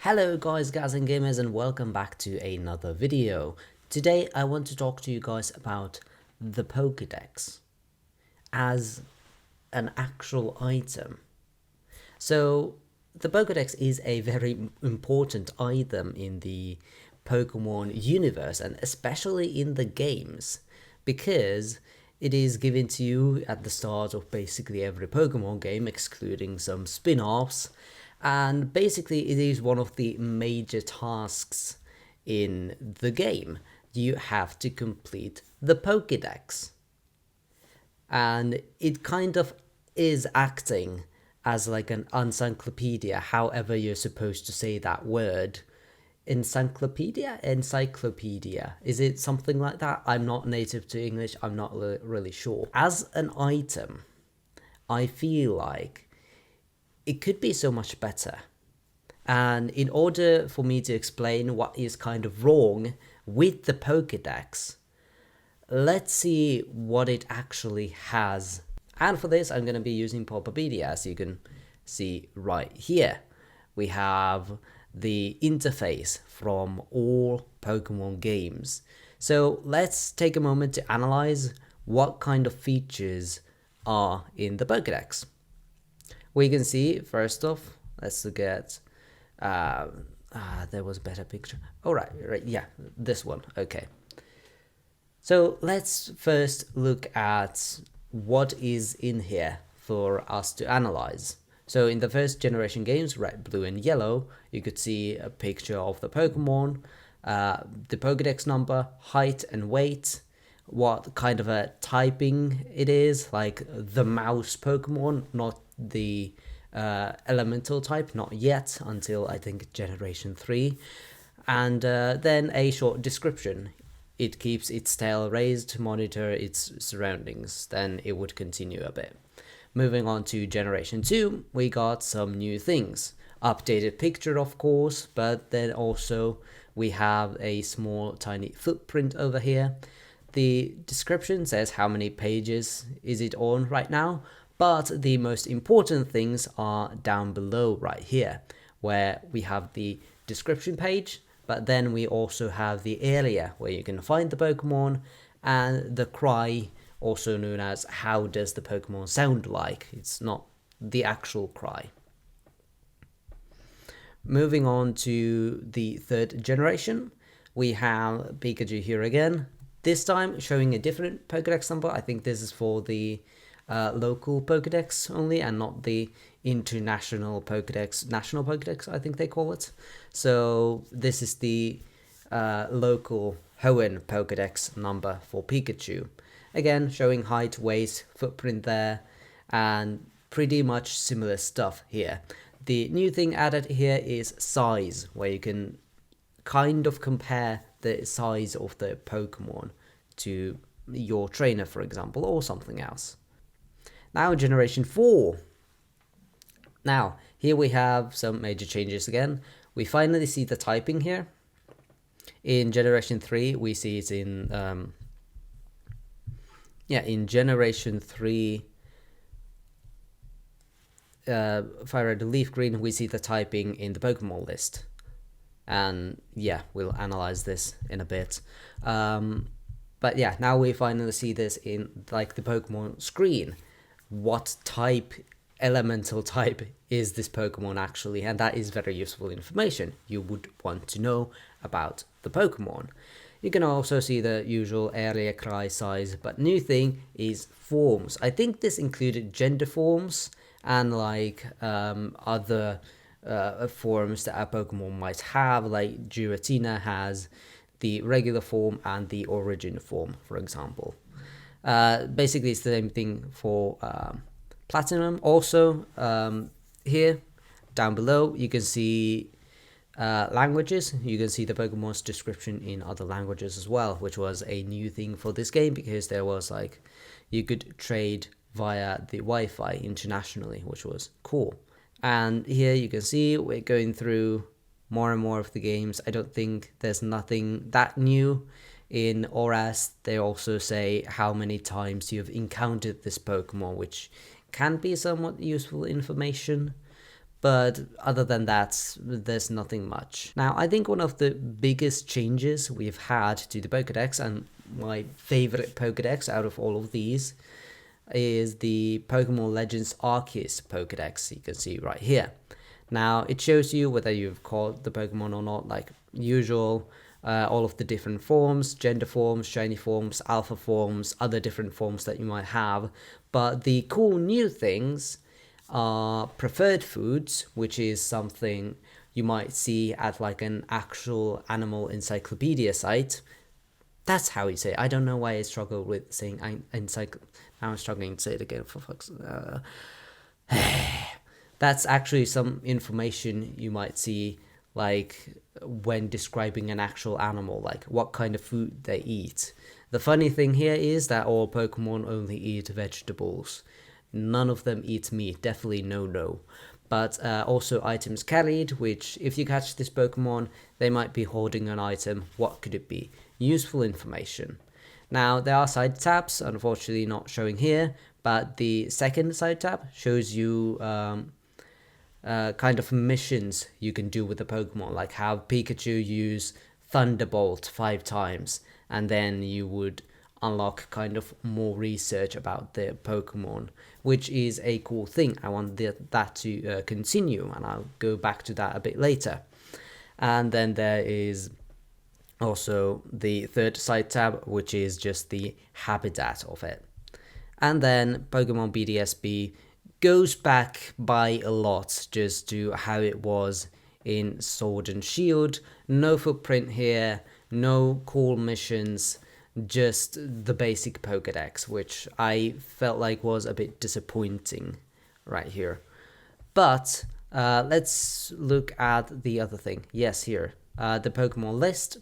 Hello guys, gals and gamers, and welcome back to another video. Today I want to talk to you guys about the PokeDex as an actual item. So the PokeDex is a very important item in the Pokemon universe, and especially in the games, because it is given to you at the start of basically every Pokemon game, excluding some spin-offs. And basically it is one of the major tasks in the game. You have to complete the Pokedex. And it kind of is acting as like an encyclopedia, however you're supposed to say that word. Encyclopedia? Is it something like that? I'm not native to English, I'm not really sure. As an item, I feel like it could be so much better. And in order for me to explain what is kind of wrong with the Pokedex, let's see what it actually has. And for this, I'm going to be using PokeDex, as you can see right here. We have the interface from all Pokemon games. So let's take a moment to analyze what kind of features are in the Pokedex. We can see, first off, let's look at, there was a better picture. Oh, right, yeah, this one, okay. So let's first look at what is in here for us to analyze. So in the first generation games, red, blue, and yellow, you could see a picture of the Pokemon, the Pokedex number, height and weight, what kind of a typing it is, like the mouse Pokemon, not the elemental type, not yet, until I think generation 3, and then a short description. It keeps its tail raised to monitor its surroundings, then it would continue a bit. Moving on to generation 2, we got some new things. Updated picture, of course, but then also we have a small tiny footprint over here. The description says how many pages is it on right now, but the most important things are down below right here, where we have the description page, but then we also have the area where you can find the Pokemon, and the cry, also known as how does the Pokemon sound like. It's not the actual cry. Moving on to the third generation, we have Pikachu here again. This time showing a different Pokedex number. I think this is for the local Pokedex only, and not the international Pokedex, national Pokedex, I think they call it. So this is the local Hoenn Pokedex number for Pikachu. Again, showing height, weight, footprint there, and pretty much similar stuff here. The new thing added here is size, where you can kind of compare the size of the Pokemon to your trainer, for example, or something else. Now generation 4. Now here we have some major changes again. We finally see the typing here. In generation 3 we see it in in generation 3 Fire Red Leaf Green, we see the typing in the Pokemon list. And yeah, we'll analyze this in a bit. But yeah, now we finally see this in like the Pokemon screen. What type, elemental type, is this Pokemon actually? And that is very useful information you would want to know about the Pokemon. You can also see the usual area, cry, size, but new thing is forms. I think this included gender forms and like other forms that a Pokemon might have, like Giratina has the regular form and the origin form, for example. Basically it's the same thing for Platinum. Also here down below you can see languages. You can see the Pokemon's description in other languages as well, which was a new thing for this game, because there was like you could trade via the Wi-Fi internationally, which was cool. And here you can see we're going through more and more of the games. I don't think there's nothing that new. In ORAS, they also say how many times you've encountered this Pokemon, which can be somewhat useful information. But other than that, there's nothing much. Now, I think one of the biggest changes we've had to the Pokedex, and my favorite Pokedex out of all of these, is the Pokemon Legends Arceus Pokedex. You can see right here. Now, it shows you whether you've caught the Pokemon or not, like usual, all of the different forms, gender forms, shiny forms, alpha forms, other different forms that you might have. But the cool new things are preferred foods, which is something you might see at like an actual animal encyclopedia site. That's how you say it. I don't know why I struggle with saying now I'm struggling to say it again, for fuck's That's actually some information you might see, like when describing an actual animal, like what kind of food they eat. The funny thing here is that all Pokemon only eat vegetables. None of them eat meat, definitely no. But also items carried, which if you catch this Pokemon, they might be holding an item. What could it be? Useful information. Now, there are side tabs, unfortunately not showing here, but the second side tab shows you kind of missions you can do with the Pokemon, like have Pikachu use Thunderbolt 5 times, and then you would unlock kind of more research about the Pokemon, which is a cool thing. I want that to continue, and I'll go back to that a bit later. And then there is also the third side tab, which is just the habitat of it. And then Pokemon BDSP goes back by a lot just to how it was in Sword and Shield. No footprint here, no cool missions, just the basic Pokedex, which I felt like was a bit disappointing right here. But let's look at the other thing. Yes, here, the Pokemon list.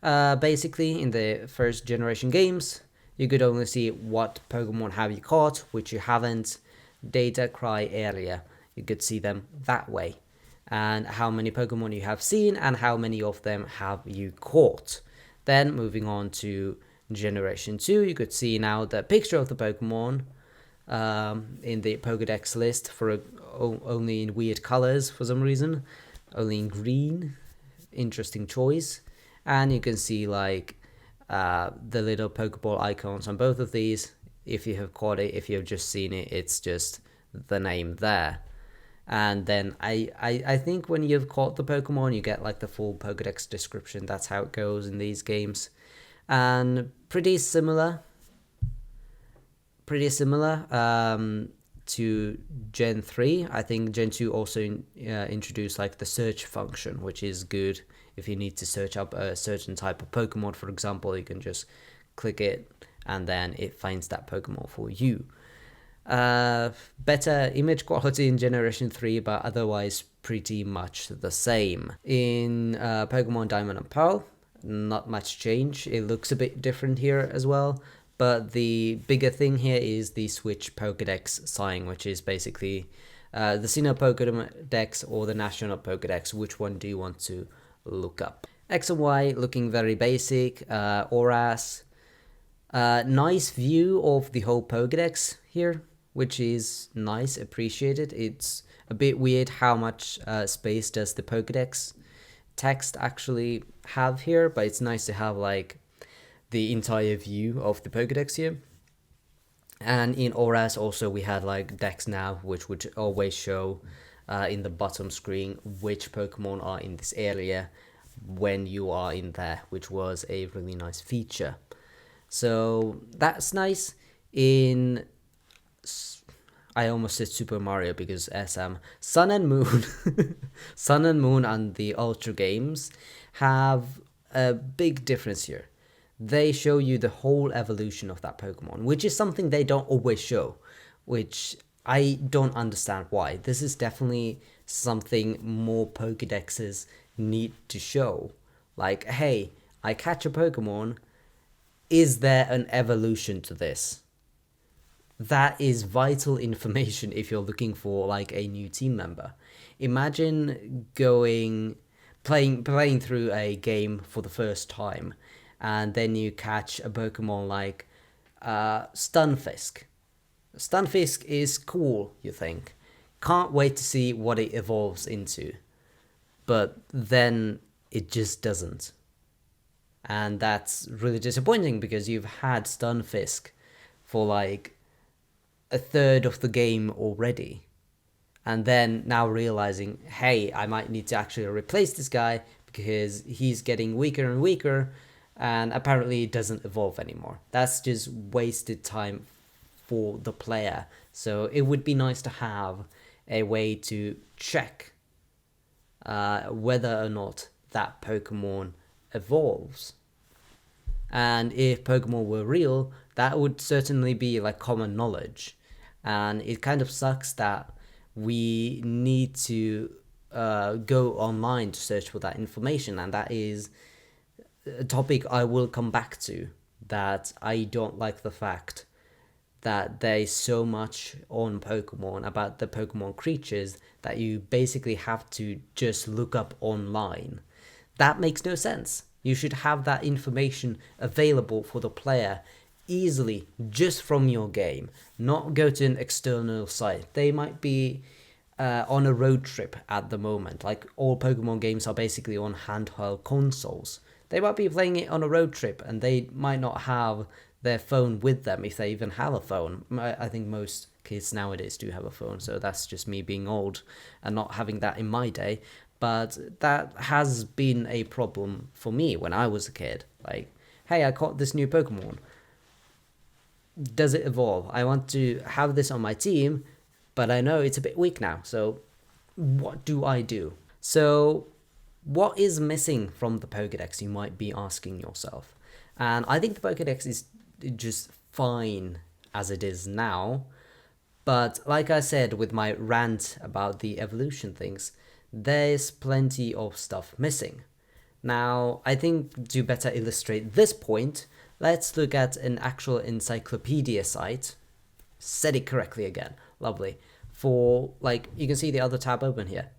Basically, in the first generation games, you could only see what Pokemon have you caught, which you haven't. Data cry area, you could see them that way, and how many Pokemon you have seen and how many of them have you caught. Then moving on to generation 2, you could see now the picture of the Pokemon in the Pokedex list for only in weird colors for some reason, only in green. Interesting choice. And you can see like the little Pokeball icons on both of these. If you have caught it, if you have just seen it, it's just the name there. And then I think when you've caught the Pokemon, you get like the full Pokedex description. That's how it goes in these games. And pretty similar to Gen 3. I think Gen 2 also introduced like the search function, which is good. If you need to search up a certain type of Pokemon, for example, you can just click it and then it finds that Pokemon for you. Better image quality in Generation 3, but otherwise pretty much the same. In Pokemon Diamond and Pearl, not much change. It looks a bit different here as well, but the bigger thing here is the Switch Pokedex sign, which is basically the Sinnoh Pokedex or the National Pokedex. Which one do you want to look up? X and Y looking very basic. Auras. Nice view of the whole Pokedex here, which is nice, appreciated. It's a bit weird how much space does the Pokedex text actually have here, but it's nice to have like the entire view of the Pokedex here. And in Auras also we had like Dex Nav, which would always show in the bottom screen which Pokemon are in this area when you are in there, which was a really nice feature. So that's nice. In I almost said Super Mario because SM Sun and Moon Sun and Moon and the Ultra games have a big difference here. They show you the whole evolution of that Pokemon, which is something they don't always show, which I don't understand why. This is definitely something more Pokedexes need to show. Like, hey, I catch a Pokemon, is there an evolution to this? That is vital information if you're looking for like a new team member. Imagine playing through a game for the first time, and then you catch a Pokemon like Stunfisk. Stunfisk is cool, you think. Can't wait to see what it evolves into. But then it just doesn't. And that's really disappointing because you've had Stunfisk for like a third of the game already. And then now realizing, hey, I might need to actually replace this guy because he's getting weaker and weaker and apparently it doesn't evolve anymore. That's just wasted time for the player. So it would be nice to have a way to check whether or not that Pokemon evolves. And if Pokemon were real, that would certainly be like common knowledge. And it kind of sucks that we need to go online to search for that information, and that is a topic I will come back to, that I don't like the fact that there is so much on Pokemon about the Pokemon creatures that you basically have to just look up online. That makes no sense. You should have that information available for the player easily just from your game, not go to an external site. They might be on a road trip at the moment. Like all Pokemon games are basically on handheld consoles. They might be playing it on a road trip and they might not have their phone with them, if they even have a phone. I think most kids nowadays do have a phone, so that's just me being old and not having that in my day. But that has been a problem for me when I was a kid. Like, hey, I caught this new Pokemon. Does it evolve? I want to have this on my team, but I know it's a bit weak now, so what do I do? So what is missing from the Pokedex, you might be asking yourself. And I think the Pokedex is just fine as it is now. But like I said with my rant about the evolution things, there's plenty of stuff missing. Now, I think to better illustrate this point, let's look at an actual encyclopedia site. Said it correctly again. Lovely. For, like, you can see the other tab open here.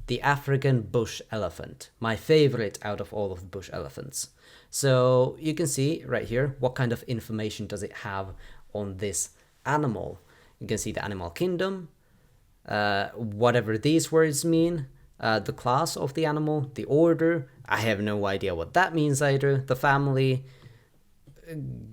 The African bush elephant. My favorite out of all of the bush elephants. So you can see right here, what kind of information does it have on this animal? You can see the animal kingdom, whatever these words mean, the class of the animal, the order. I have no idea what that means either. The family.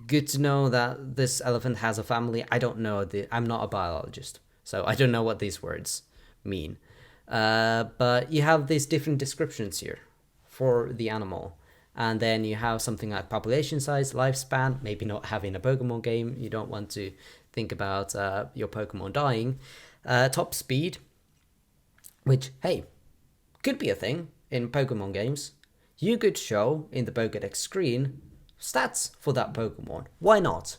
Good to know that this elephant has a family. I don't know. I'm not a biologist, so I don't know what these words mean. But you have these different descriptions here for the animal. And then you have something like population size, lifespan, maybe not having a Pokemon game. You don't want to think about your Pokemon dying. Top speed, which, hey, could be a thing in Pokemon games. You could show in the Pokedex screen stats for that Pokemon. Why not?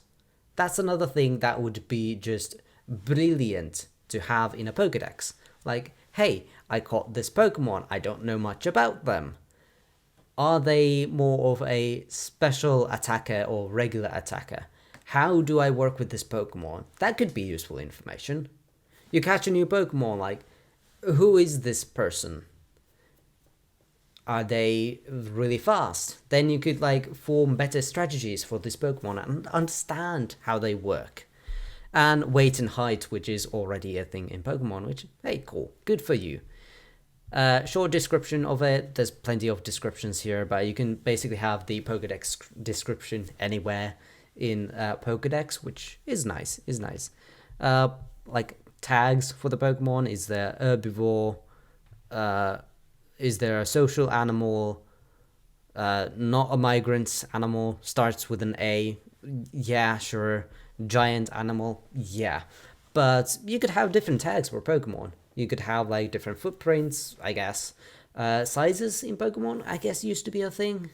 That's another thing that would be just brilliant to have in a Pokedex. Like, hey, I caught this Pokemon. I don't know much about them. Are they more of a special attacker or regular attacker? How do I work with this Pokemon? That could be useful information. You catch a new Pokemon, like, who is this person? Are they really fast? Then you could like form better strategies for this Pokemon and understand how they work. And weight and height, which is already a thing in Pokemon, which, hey, cool, good for you. Short description of it. There's plenty of descriptions here, but you can basically have the Pokedex description anywhere in Pokedex, which is nice. Like tags for the Pokemon. Is there herbivore? Is there a social animal? Not a migrant animal. Starts with an A. Yeah, sure. Giant animal. Yeah. But you could have different tags for Pokemon. You could have like different footprints, I guess. Sizes in Pokemon, I guess, used to be a thing.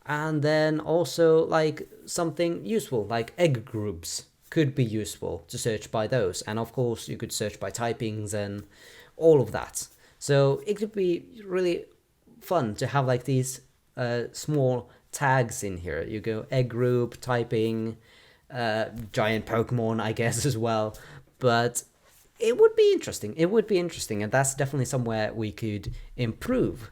And then also like something useful, like egg groups could be useful to search by those. And of course, you could search by typings and all of that. So it could be really fun to have like these small tags in here. You go egg group, typing, giant Pokemon, I guess, as well. But it would be interesting. And that's definitely somewhere we could improve.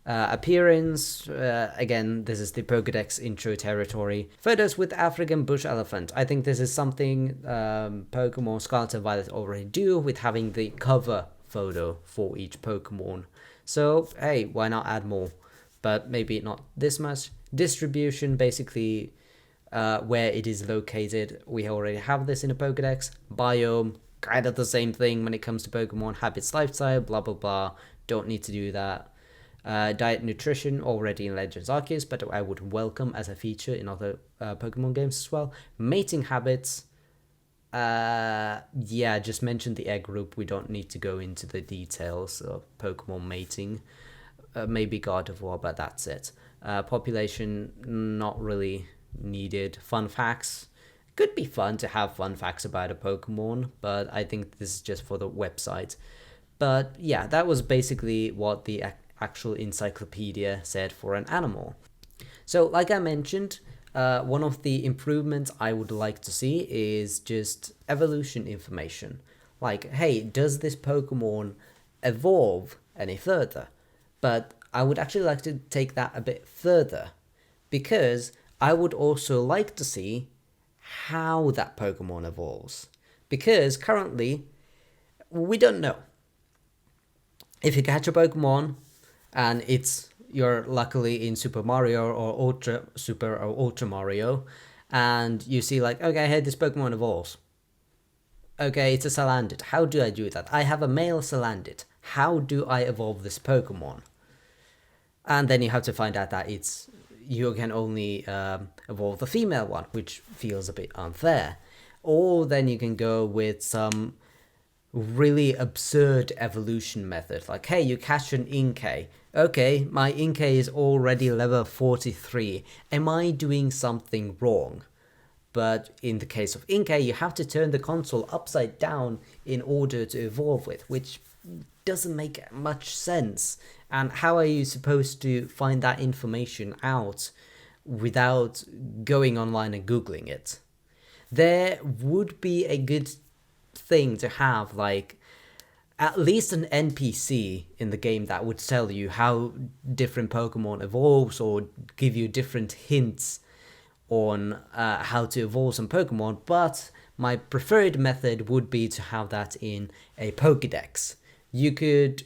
Appearance, again, this is the Pokedex intro territory. Photos with African bush elephant. I think this is something Pokemon Scarlet and Violet already do with having the cover photo for each Pokemon. So, hey, why not add more? But maybe not this much. Distribution, basically where it is located. We already have this in a Pokedex. Biome, kind of the same thing when it comes to Pokemon. Habits, lifestyle, blah blah blah. Don't need to do that. Diet, nutrition, already in Legends Arceus, but I would welcome as a feature in other Pokemon games as well. Mating habits. Yeah, just mention the egg group. We don't need to go into the details of Pokemon mating. Maybe God of War, but that's it. Population, not really needed. Fun facts. Could be fun to have fun facts about a Pokemon, but I think this is just for the website. But yeah, that was basically what the actual encyclopedia said for an animal. So like I mentioned, one of the improvements I would like to see is just evolution information. Like, hey, does this Pokemon evolve any further? But I would actually like to take that a bit further, because I would also like to see how that Pokemon evolves. Because currently, we don't know. If you catch a Pokemon and you're luckily in Super Mario or Ultra Mario, and you see like, okay, hey, this Pokemon evolves. Okay, it's a Salandit. How do I do that? I have a male Salandit. How do I evolve this Pokemon? And then you have to find out that you can only evolve the female one, which feels a bit unfair. Or then you can go with some really absurd evolution method. Like, hey, you catch an Inkay. Okay, my Inkay is already level 43. Am I doing something wrong? But in the case of Inkay, you have to turn the console upside down in order to evolve it, which doesn't make much sense. And how are you supposed to find that information out without going online and Googling it? There would be a good thing to have, like, at least an NPC in the game that would tell you how different Pokemon evolves or give you different hints on how to evolve some Pokemon. But my preferred method would be to have that in a Pokedex. You could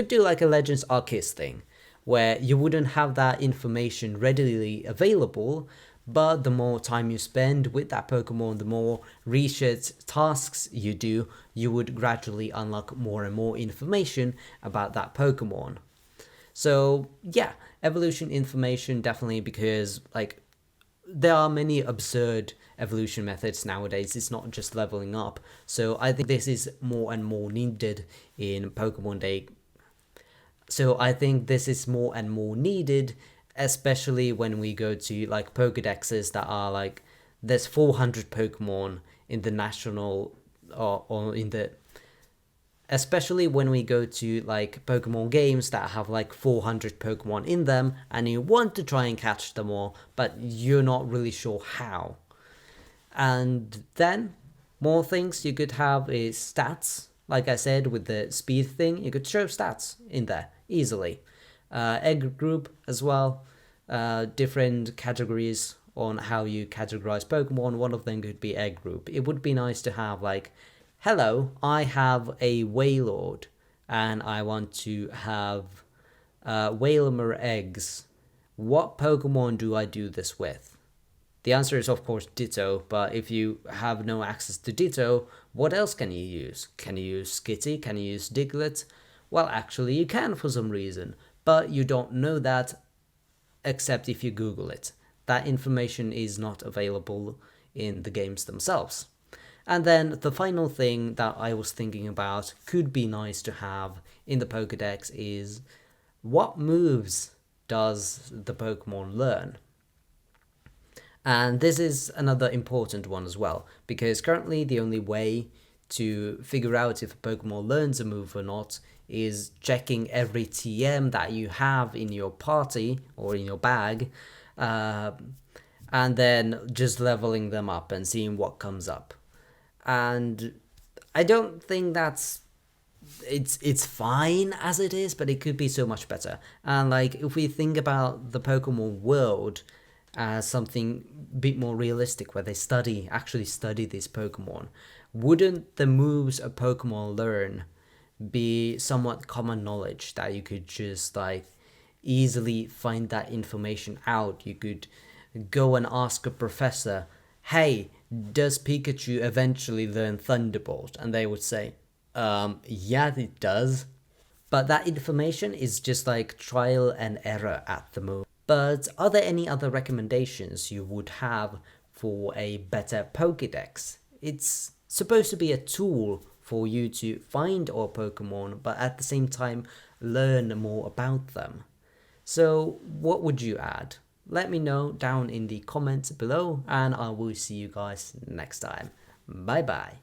do like a Legends Arceus thing, where you wouldn't have that information readily available, but the more time you spend with that Pokemon, the more research tasks you do, you would gradually unlock more and more information about that Pokemon. So yeah, evolution information definitely, because like there are many absurd evolution methods nowadays. It's not just leveling up. So I think this is more and more needed in Pokemon Day. So I think this is more and more needed, especially when we go to like Pokedexes that are like, there's 400 Pokemon in the national or in the, especially when we go to like Pokemon games that have like 400 Pokemon in them, and you want to try and catch them all, but you're not really sure how. And then more things you could have is stats. Like I said, with the speed thing, you could show stats in there easily. Egg group as well. Different categories on how you categorize Pokemon. One of them could be egg group. It would be nice to have like, hello, I have a Wailord and I want to have Wailmer eggs. What Pokemon do I do this with? The answer is of course Ditto, but if you have no access to Ditto, what else can you use? Can you use Skitty? Can you use Diglett? Well, actually you can for some reason, but you don't know that except if you Google it. That information is not available in the games themselves. And then the final thing that I was thinking about could be nice to have in the Pokedex is, what moves does the Pokemon learn? And this is another important one as well, because currently the only way to figure out if a Pokemon learns a move or not is checking every TM that you have in your party or in your bag, and then just leveling them up and seeing what comes up. And I don't think that's it's fine as it is, but it could be so much better. And like if we think about the Pokemon world as something a bit more realistic, where they actually study these Pokemon, wouldn't the moves a Pokemon learn be somewhat common knowledge that you could just like easily find that information out? You could go and ask a professor, hey, does Pikachu eventually learn Thunderbolt? And they would say, yeah, it does. But that information is just like trial and error at the moment. But are there any other recommendations you would have for a better Pokedex? It's supposed to be a tool for you to find all Pokemon, but at the same time learn more about them. So what would you add? Let me know down in the comments below, and I will see you guys next time. Bye bye.